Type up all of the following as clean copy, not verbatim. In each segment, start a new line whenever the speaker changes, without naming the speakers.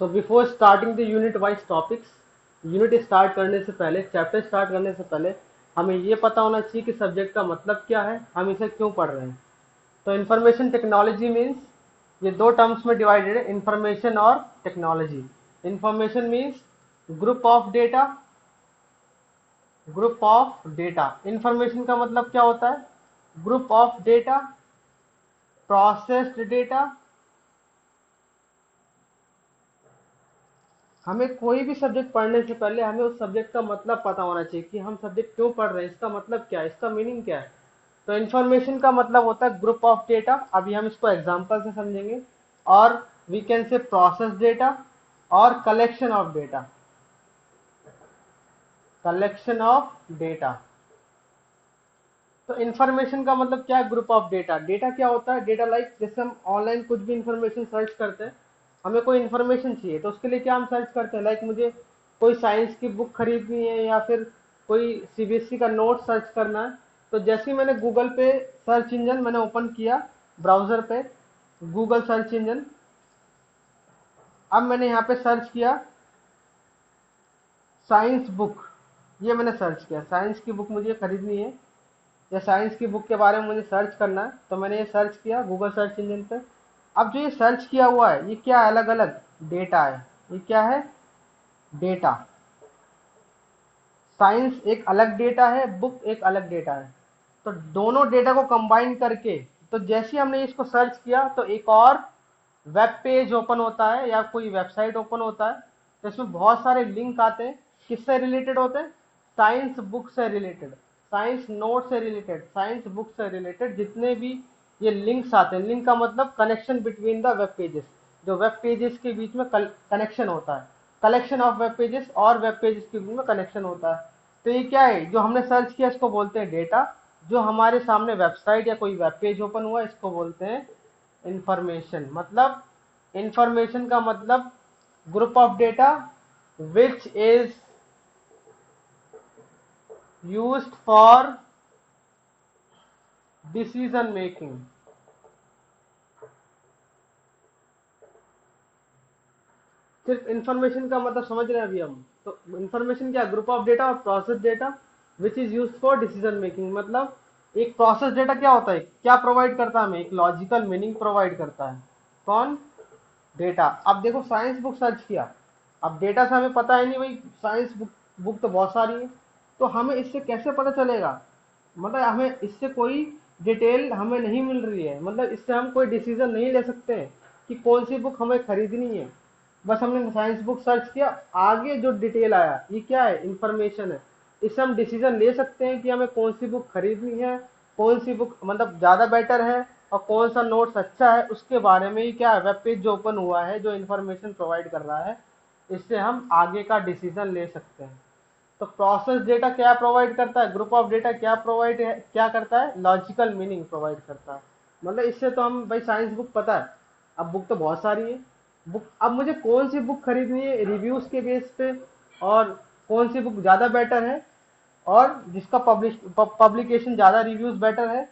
So before starting the unit wise topics, unit start करने से पहले, चैप्टर स्टार्ट करने से पहले हमें ये पता होना चाहिए कि सब्जेक्ट का मतलब क्या है, हम इसे क्यों पढ़ रहे हैं। तो इंफॉर्मेशन टेक्नोलॉजी मीन्स, ये दो टर्म्स में डिवाइडेड है, इंफॉर्मेशन और technology. Information means group of data, group of data. Information का मतलब क्या होता है? Group of data, processed data. हमें कोई भी सब्जेक्ट पढ़ने से पहले हमें उस सब्जेक्ट का मतलब पता होना चाहिए कि हम सब्जेक्ट क्यों पढ़ रहे हैं, इसका मतलब क्या है, इसका मीनिंग क्या है। तो इंफॉर्मेशन का मतलब होता है ग्रुप ऑफ डेटा, अभी हम इसको एग्जांपल से समझेंगे। और we can say process data और collection of data, collection of data. तो इंफॉर्मेशन का मतलब क्या है? Group of data. डेटा क्या होता है? डेटा लाइक जैसे हम ऑनलाइन कुछ भी इंफॉर्मेशन सर्च करते हैं, हमें कोई इंफॉर्मेशन चाहिए तो उसके लिए क्या हम सर्च करते हैं? लाइक मुझे कोई साइंस की बुक खरीदनी है या फिर कोई सीबीएसई का नोट सर्च करना है, तो जैसे ही मैंने गूगल पे सर्च इंजन मैंने ओपन किया, ब्राउजर पे गूगल सर्च इंजन, अब मैंने यहाँ पे सर्च किया साइंस बुक, ये मैंने सर्च किया, साइंस की बुक मुझे खरीदनी है या साइंस की बुक के बारे में मुझे सर्च करना है, तो मैंने ये सर्च किया गूगल सर्च इंजन पे। अब जो ये सर्च किया हुआ है ये क्या अलग अलग डेटा है, ये क्या है? डेटा। साइंस एक अलग डेटा है, बुक एक अलग डेटा है। तो दोनों डेटा को कंबाइन करके, तो जैसे हमने इसको सर्च किया तो एक और वेब पेज ओपन होता है या कोई वेबसाइट ओपन होता है, तो इसमें बहुत सारे लिंक आते हैं। किससे रिलेटेड होते हैं? साइंस बुक से रिलेटेड, साइंस नोट से रिलेटेड, साइंस बुक से रिलेटेड जितने भी ये लिंक्स आते हैं। लिंक का मतलब connection between the web pages, जो वेब पेजेस के बीच में कनेक्शन होता है, कलेक्शन ऑफ वेब पेजेस और वेब पेजेस के बीच में कनेक्शन होता है। तो ये क्या है? जो हमने सर्च किया इसको बोलते हैं डेटा, जो हमारे सामने वेबसाइट या कोई वेब पेज ओपन हुआ इसको बोलते हैं इंफॉर्मेशन। मतलब इंफॉर्मेशन का मतलब group of data which is used for decision making. सिर्फ इंफॉर्मेशन का मतलब समझ रहे हैं अभी हम। तो इंफॉर्मेशन क्या? ग्रुप ऑफ डेटा और process data which is used for decision making. मतलब एक प्रोसेस डेटा क्या होता है, क्या प्रोवाइड करता है हमें? एक लॉजिकल मीनिंग प्रोवाइड करता है। कौन? डेटा। अब देखो साइंस बुक सर्च किया, अब डेटा से हमें पता है नहीं भाई, साइंस बुक बुक तो बहुत सारी है, तो हमें इससे कैसे पता चलेगा? मतलब हमें इससे कोई डिटेल हमें नहीं मिल रही है, मतलब इससे हम कोई डिसीजन नहीं ले सकते हैं कि कौन सी बुक हमें खरीदनी है। बस हमने साइंस बुक सर्च किया, आगे जो डिटेल आया ये क्या है? इंफॉर्मेशन है। इससे हम डिसीजन ले सकते हैं कि हमें कौन सी बुक खरीदनी है, कौन सी बुक मतलब ज़्यादा बेटर है और कौन सा नोट्स अच्छा है, उसके बारे में ही क्या है? वेब पेज जो ओपन हुआ है जो इंफॉर्मेशन प्रोवाइड कर रहा है, इससे हम आगे का डिसीजन ले सकते हैं। तो प्रोसेस डेटा क्या प्रोवाइड करता है? ग्रुप ऑफ डेटा क्या प्रोवाइड है, क्या करता है? लॉजिकल मीनिंग प्रोवाइड करता है। मतलब इससे तो हम भाई साइंस बुक पता है, अब बुक तो बहुत सारी है, बुक अब मुझे कौन सी बुक खरीदनी है रिव्यूज के बेस पे, और कौन सी बुक ज़्यादा बेटर है और जिसका पब्लिकेशन ज़्यादा रिव्यूज बेटर है,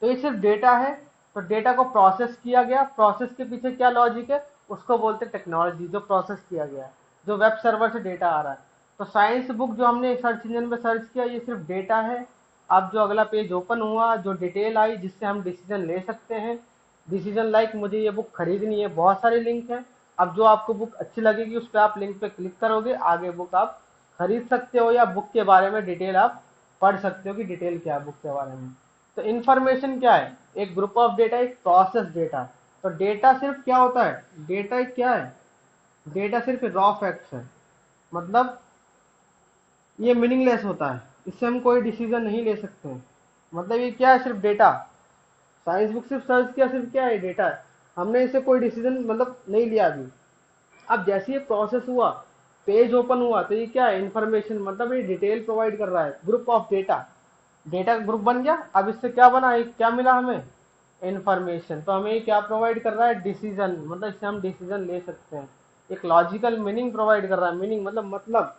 तो ये सिर्फ डेटा है। तो डेटा को प्रोसेस किया गया, प्रोसेस के पीछे क्या लॉजिक है, उसको बोलते हैं टेक्नोलॉजी। जो प्रोसेस किया गया है, जो वेब सर्वर से डेटा आ रहा है। तो साइंस बुक जो हमने सर्च इंजन में सर्च किया ये सिर्फ डेटा है। अब जो अगला पेज ओपन हुआ, जो डिटेल आई जिससे हम डिसीजन ले सकते हैं, डिसीजन लाइक मुझे ये बुक खरीदनी है, बहुत सारे लिंक हैं। अब जो आपको बुक अच्छी लगेगी उस पर आप लिंक पे क्लिक करोगे, आगे बुक आप खरीद सकते हो या बुक के बारे में डिटेल आप पढ़ सकते हो कि डिटेल क्या है बुक के बारे में। तो इंफॉर्मेशन क्या है? एक ग्रुप ऑफ डेटा, एक प्रोसेस डेटा। तो डेटा सिर्फ क्या होता है? डेटा क्या है? डेटा सिर्फ रॉ फैक्ट्स है, मतलब ये मीनिंगलेस होता है, इससे हम कोई डिसीजन नहीं ले सकते हैं। मतलब ये क्या है? सिर्फ डेटा। साइंस बुक सिर्फ सर्च किया, सिर्फ क्या है? डेटा है, हमने इससे कोई डिसीजन मतलब नहीं लिया अभी। अब जैसे ये प्रोसेस हुआ, पेज ओपन हुआ, तो ये क्या है? इंफॉर्मेशन, मतलब ये डिटेल प्रोवाइड कर रहा है, ग्रुप ऑफ डेटा। डेटा का ग्रुप बन गया, अब इससे क्या बना, एक क्या मिला हमें? इंफॉर्मेशन। तो हमें क्या प्रोवाइड कर रहा है? डिसीजन, मतलब इससे हम डिसीजन ले सकते हैं। एक लॉजिकल मीनिंग प्रोवाइड कर रहा है, मीनिंग मतलब।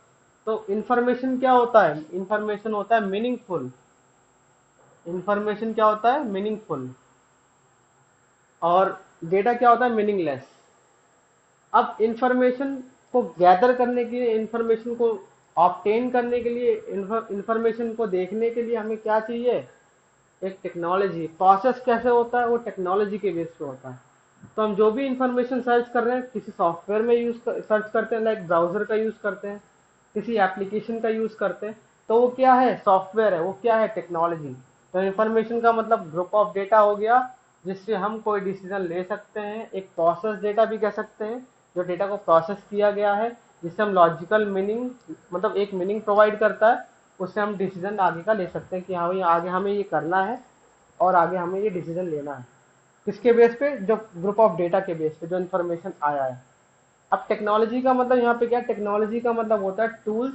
तो इंफॉर्मेशन क्या होता है? इंफॉर्मेशन होता है मीनिंगफुल। इंफॉर्मेशन क्या होता है? मीनिंगफुल। और डेटा क्या होता है? मीनिंगलेस। अब इंफॉर्मेशन को गैदर करने के लिए, इंफॉर्मेशन को ऑब्टेन करने के लिए, इंफॉर्मेशन को देखने के लिए हमें क्या चाहिए, एक टेक्नोलॉजी। प्रोसेस कैसे होता है, वो टेक्नोलॉजी के बेस पे होता है। तो हम जो भी इंफॉर्मेशन सर्च कर रहे हैं किसी सॉफ्टवेयर में सर्च करते हैं, लाइक ब्राउजर का यूज करते हैं, किसी एप्लीकेशन का यूज करते हैं, तो वो क्या है, सॉफ्टवेयर है, वो क्या है, टेक्नोलॉजी। तो इंफॉर्मेशन का मतलब ग्रुप ऑफ डेटा हो गया जिससे हम कोई डिसीजन ले सकते हैं। एक प्रोसेस डेटा भी कह सकते हैं, जो डेटा को प्रोसेस किया गया है, जिससे हम लॉजिकल मीनिंग, मतलब एक मीनिंग प्रोवाइड करता है, उससे हम डिसीजन आगे का ले सकते हैं कि हाँ भाई आगे हमें ये करना है और आगे हमें ये डिसीजन लेना है। किसके बेस पे, जो ग्रुप ऑफ डेटा के बेस पे जो इन्फॉर्मेशन आया है। अब टेक्नोलॉजी का मतलब यहाँ पे क्या, टेक्नोलॉजी का मतलब होता है tools,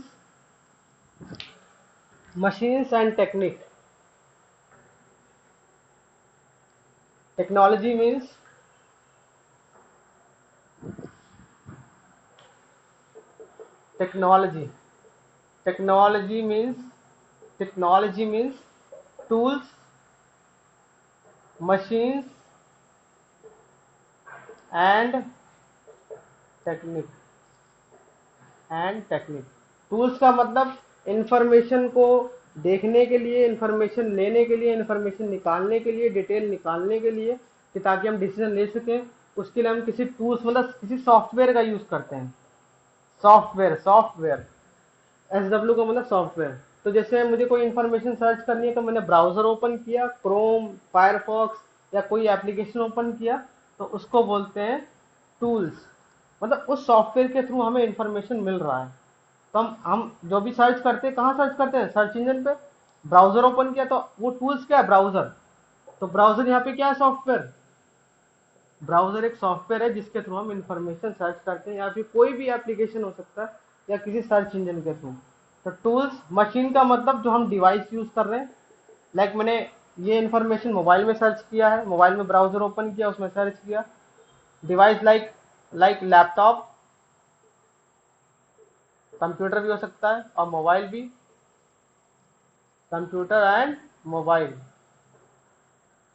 machines and technique. Technology means technology technology means tools, machines and technique. Tools का मतलब इंफॉर्मेशन को देखने के लिए, इंफॉर्मेशन लेने के लिए, इंफॉर्मेशन निकालने के लिए, डिटेल निकालने के लिए, कि ताकि हम डिसीजन ले सकें। उसके लिए हम किसी टूल्स, मतलब किसी सॉफ्टवेयर का यूज करते हैं। सॉफ्टवेयर SW का मतलब सॉफ्टवेयर। तो जैसे मुझे कोई इंफॉर्मेशन सर्च करनी है तो मैंने ब्राउजर ओपन किया, क्रोम, फायरफॉक्स या कोई एप्लीकेशन ओपन किया, तो उसको बोलते हैं टूल्स। मतलब उस सॉफ्टवेयर के थ्रू हमें इंफॉर्मेशन मिल रहा है। तो हम जो भी सर्च करते हैं, कहाँ सर्च करते हैं, सर्च इंजन पे। ब्राउजर ओपन किया तो वो टूल्स क्या है, ब्राउजर। तो ब्राउजर यहाँ पे क्या है, सॉफ्टवेयर। ब्राउजर एक सॉफ्टवेयर है जिसके थ्रू हम इंफॉर्मेशन सर्च करते हैं, या फिर कोई भी एप्लीकेशन हो सकता है या किसी सर्च इंजन के थ्रू। तो टूल्स, मशीन का मतलब जो हम डिवाइस यूज कर रहे हैं, लाइक मैंने ये इंफॉर्मेशन मोबाइल में सर्च किया है, मोबाइल में ब्राउजर ओपन किया, उसमें सर्च किया। डिवाइस लाइक लैपटॉप, कंप्यूटर भी हो सकता है और मोबाइल भी, कंप्यूटर एंड मोबाइल।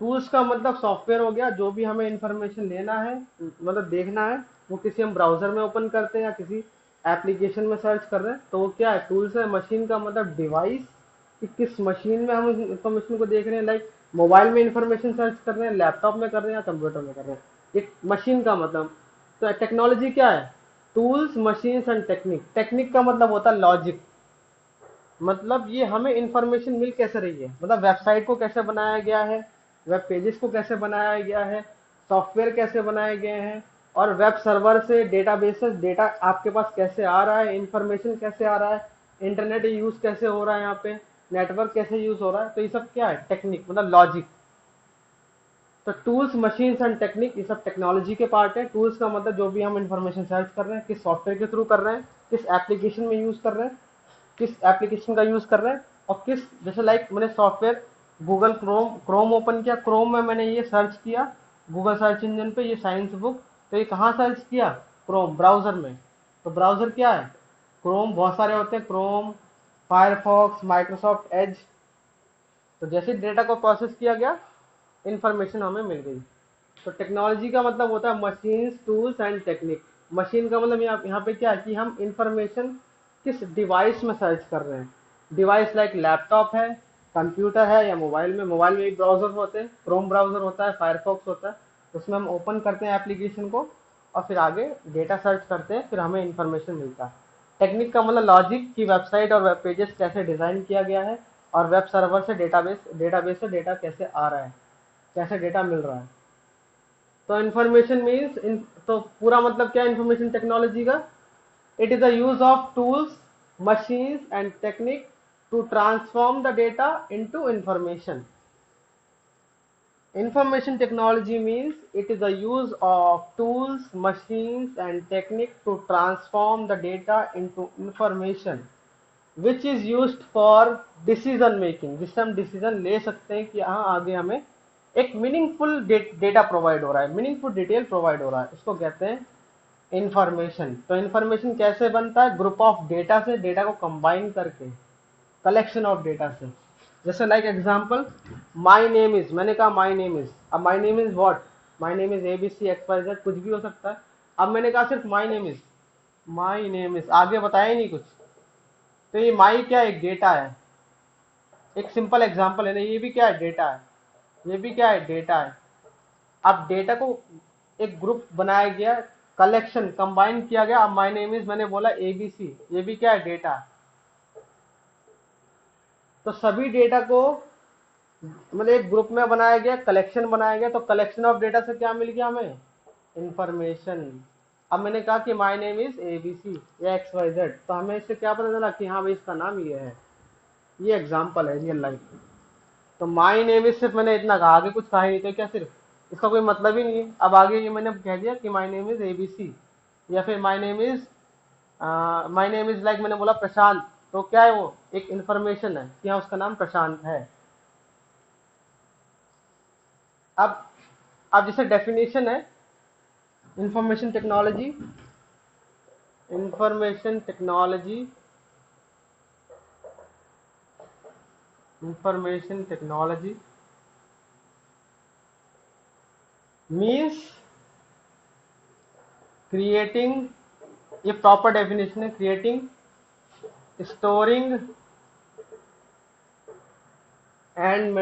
टूल्स का मतलब सॉफ्टवेयर हो गया, जो भी हमें इंफॉर्मेशन लेना है, मतलब देखना है, वो किसी हम ब्राउजर में ओपन करते हैं या किसी एप्लीकेशन में सर्च कर रहे हैं, तो वो क्या है, टूल्स है। मशीन का मतलब डिवाइस, कि किस मशीन में हम इंफॉर्मेशन को देख रहे हैं, लाइक मोबाइल में इंफॉर्मेशन सर्च कर रहे हैं, लैपटॉप में कर रहे हैं या कंप्यूटर में कर रहे हैं। एक मशीन का मतलब। तो टेक्नोलॉजी क्या है, tools, machines and technique. Technique का मतलब होता है लॉजिक, मतलब ये हमें इंफॉर्मेशन मिल कैसे रही है, मतलब वेबसाइट को कैसे बनाया गया है, वेब पेजेस को कैसे बनाया गया है, सॉफ्टवेयर कैसे बनाए गए हैं, और वेब सर्वर से डेटाबेसेस, डेटा आपके पास कैसे आ रहा है, इंफॉर्मेशन कैसे आ रहा है, इंटरनेट यूज कैसे हो रहा है, यहाँ पे नेटवर्क कैसे यूज हो रहा है। तो ये सब क्या है, टेक्निक, मतलब लॉजिक। तो टूल्स, मशीन्स एंड टेक्निक, ये सब टेक्नोलॉजी के पार्ट है। टूल्स का मतलब जो भी हम इंफॉर्मेशन सर्च कर रहे हैं, किस सॉफ्टवेयर के थ्रू कर रहे हैं, किस एप्लीकेशन में यूज कर रहे हैं, किस एप्लीकेशन का यूज कर रहे हैं, और किस, जैसे लाइक मैंने सॉफ्टवेयर गूगल क्रोम ओपन किया, क्रोम में मैंने ये सर्च किया गूगल सर्च इंजन पे, ये साइंस बुक। तो ये कहाँ सर्च किया, क्रोम ब्राउजर में। तो ब्राउजर क्या है, क्रोम, बहुत सारे होते हैं, क्रोम, फायरफॉक्स, माइक्रोसॉफ्ट एज। तो जैसे डेटा को प्रोसेस किया गया, इंफॉर्मेशन हमें मिल गई। तो टेक्नोलॉजी का मतलब होता है machines, tools and technique. Machine का मतलब यहाँ पे क्या है कि हम इंफॉर्मेशन किस डिवाइस में सर्च कर रहे हैं। डिवाइस लाइक लैपटॉप है, कंप्यूटर है या मोबाइल में। मोबाइल में भी ब्राउजर होते हैं, क्रोम ब्राउजर होता है, फायरफॉक्स होता है। उसमें हम ओपन करते हैं एप्लीकेशन को और फिर आगे डेटा सर्च करते हैं, फिर हमें इंफॉर्मेशन मिलता है। टेक्निक का मतलब लॉजिक, की वेबसाइट और वेब पेजेस कैसे डिजाइन किया गया है, और वेब सर्वर से डेटाबेस से डेटा कैसे आ रहा है, कैसे डेटा मिल रहा है। तो इंफॉर्मेशन मीन्स, तो पूरा मतलब क्या है इंफॉर्मेशन टेक्नोलॉजी का, it is the use of tools, machines and technique to transform the data into information. Information technology means it is the use of tools, machines and technique to transform the data into information which is used for decision making, जिससे हम decision ले सकते हैं कि हाँ आगे हमें एक मीनिंगफुल डेटा प्रोवाइड हो रहा है, मीनिंगफुल डिटेल प्रोवाइड हो रहा है, इसको कहते हैं इंफॉर्मेशन। तो इंफॉर्मेशन कैसे बनता है, ग्रुप ऑफ डेटा से, डेटा को कंबाइन करके, कलेक्शन ऑफ डेटा से। जैसे like example, my name is, मैंने कहा माय नेम इज, अब my name is what, my name is ABC XYZ, कुछ भी हो सकता है। अब मैंने कहा सिर्फ माई नेम इज, आगे बताया ही नहीं कुछ। तो ये माई क्या है, एक डेटा है, एक सिंपल एग्जांपल है ना, ये भी क्या है, डेटा है, ये भी क्या है, डेटा है। अब डेटा को एक ग्रुप बनाया गया, कलेक्शन कंबाइन किया गया। अब माई नेम इज मैंने बोला एबीसी, ये भी क्या है, डेटा है। तो सभी डेटा को मतलब एक ग्रुप में बनाया गया, कलेक्शन बनाया गया, तो कलेक्शन ऑफ डेटा से क्या मिल गया हमें, इंफॉर्मेशन। अब मैंने कहा कि माय नेम इज एबीसी या एक्स वाई जेड, तो हमें इससे क्या पता चला कि हाँ भाई इसका नाम ये है। ये एग्जांपल है रियल लाइफ। तो माय नेम इज सिर्फ मैंने इतना कहा, आगे कुछ कहा ही नहीं, तो क्या सिर्फ इसका कोई मतलब ही नहीं है। अब आगे ये मैंने कह दिया कि माय नेम इज एबीसी, या फिर माय नेम इज लाइक मैंने बोला प्रशांत, तो क्या है वो, एक इंफॉर्मेशन है कि हाँ उसका नाम प्रशांत है। अब जैसे डेफिनेशन है, information technology, information technology, information technology means creating, ये प्रॉपर डेफिनेशन है, क्रिएटिंग, स्टोरिंग एंड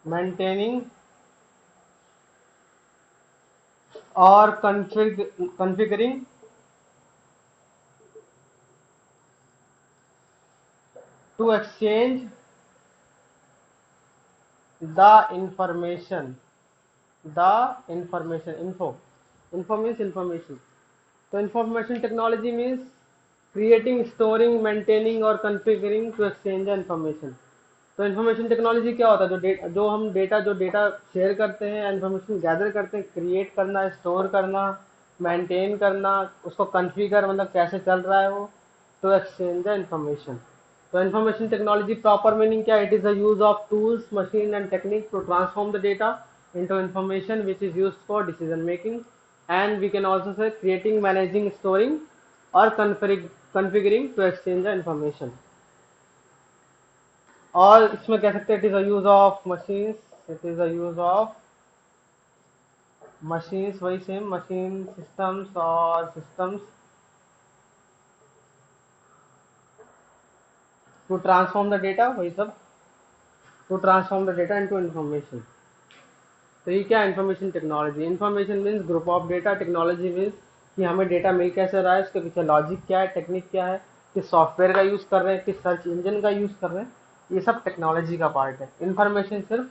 मेंटेनिंग और configuring to exchange the information, info means information। तो information technology means creating, storing, maintaining और configuring to exchange the information. तो information technology क्या होता है, जो डेटा शेयर करते हैं, इन्फॉर्मेशन गैदर करते हैं, क्रिएट करना, स्टोर करना, मेंटेन करना, उसको कॉन्फ़िगर मतलब कैसे चल रहा है वो, टू एक्सचेंज द इंफॉर्मेशन। तो इन्फॉर्मेशन टेक्नोलॉजी प्रॉपर मीनिंग क्या है, it is the use of tools, machine and technique to transform the data into information which is used for decision making, and we can also say creating, managing, storing or configuring to exchange the information। और इसमें कह सकते हैं it is a use of machines, it is a use of machines, वही same machine, systems और systems to transform the data, वही सब, to transform the data into information. तो ये क्या है, information technology. Information means group of data, technology means कि हमें डेटा मिल कैसे रहा है, उसके पीछे लॉजिक क्या है, टेक्निक क्या है, किस सॉफ्टवेयर का यूज़ कर रहे हैं, किस सर्च इंजन का यूज़ कर रहे हैं, ये सब टेक्नोलॉजी का पार्ट है। इंफॉर्मेशन सिर्फ